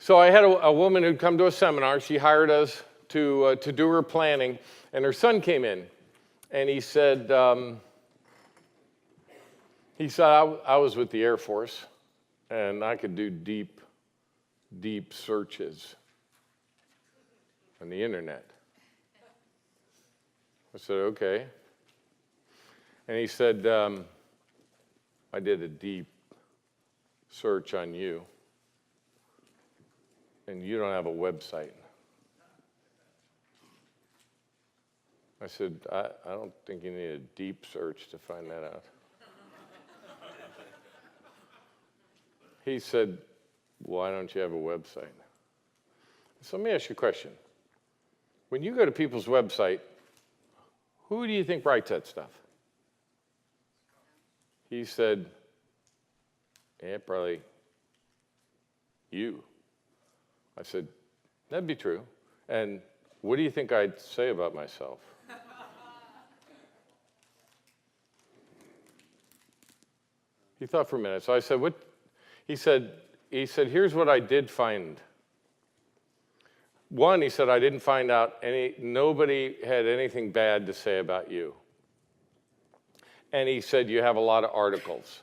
So I had a woman who'd come to a seminar. She hired us to do her planning, and her son came in, and he said, I was with the Air Force, and I could do deep searches on the internet. I said, okay. And he said, I did a deep search on you, and you don't have a website. I said, I don't think you need a deep search to find that out. He said, why don't you have a website? So let me ask you a question. When you go to people's website, who do you think writes that stuff? He said, yeah, probably you. I said, that'd be true. And what do you think I'd say about myself? He thought for a minute. So I said, what? He said, here's what I did find. One, he said, I didn't find out nobody had anything bad to say about you. And he said, you have a lot of articles.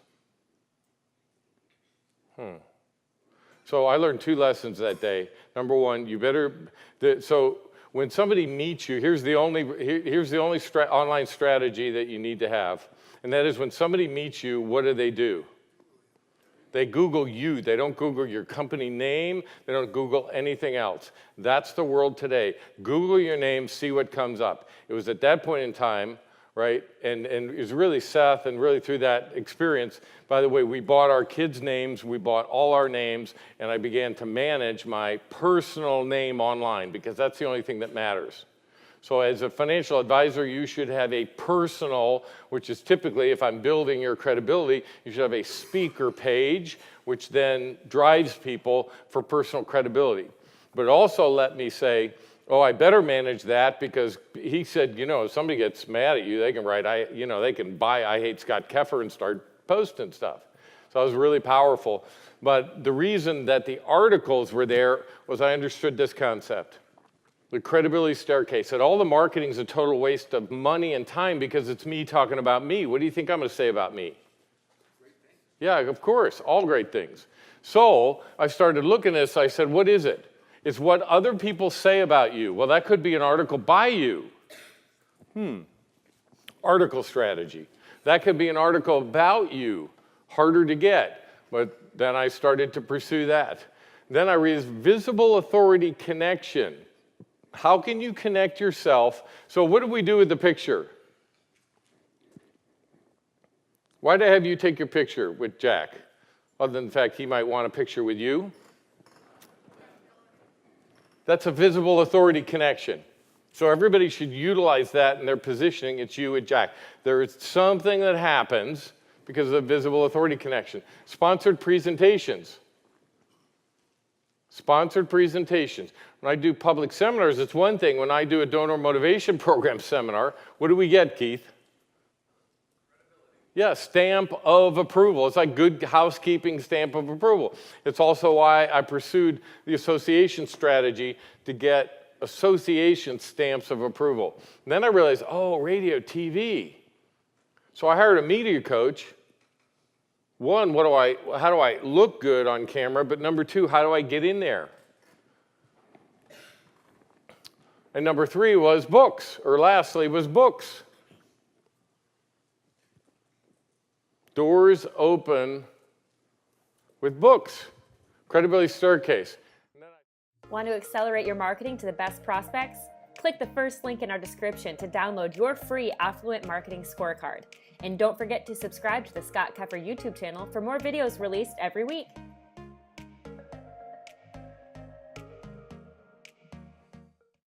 So I learned 2 lessons that day. Number one, so when somebody meets you, here's the only online strategy that you need to have. And that is when somebody meets you, what do? They Google you. They don't Google your company name. They don't Google anything else. That's the world today. Google your name, see what comes up. It was at that point in time, right? And it was really Seth, and really through that experience, by the way, we bought our kids' names, we bought all our names, and I began to manage my personal name online, because that's the only thing that matters. So as a financial advisor, you should have a personal, which is typically, if I'm building your credibility, you should have a speaker page, which then drives people for personal credibility. But also let me say, oh, I better manage that, because he said, if somebody gets mad at you, they can write, they can buy I Hate Scott Keffer and start posting stuff. So that was really powerful. But the reason that the articles were there was I understood this concept. The credibility staircase, that all the marketing is a total waste of money and time, because it's me talking about me. What do you think I'm going to say about me? Great things. Yeah, of course, all great things. So I started looking at this. I said, what is it? It's what other people say about you. Well, that could be an article by you. Article strategy. That could be an article about you. Harder to get, but then I started to pursue that. Then I read visible authority connection. How can you connect yourself? So what do we do with the picture? Why did I have you take your picture with Jack? Other than the fact he might want a picture with you. That's a visible authority connection. So everybody should utilize that in their positioning. It's you with Jack. There is something that happens because of the visible authority connection. Sponsored presentations. Sponsored presentations. When I do public seminars, it's one thing. When I do a donor motivation program seminar, what do we get, Keith? Yeah, stamp of approval. It's like good housekeeping stamp of approval. It's also why I pursued the association strategy to get association stamps of approval. And then I realized, oh, radio, TV. So I hired a media coach. One, how do I look good on camera? But number 2, how do I get in there? And number 3 was books, or lastly was books. Doors open with books. Credibility Staircase. Want to accelerate your marketing to the best prospects? Click the first link in our description to download your free Affluent Marketing Scorecard. And don't forget to subscribe to the Scott Keffer YouTube channel for more videos released every week.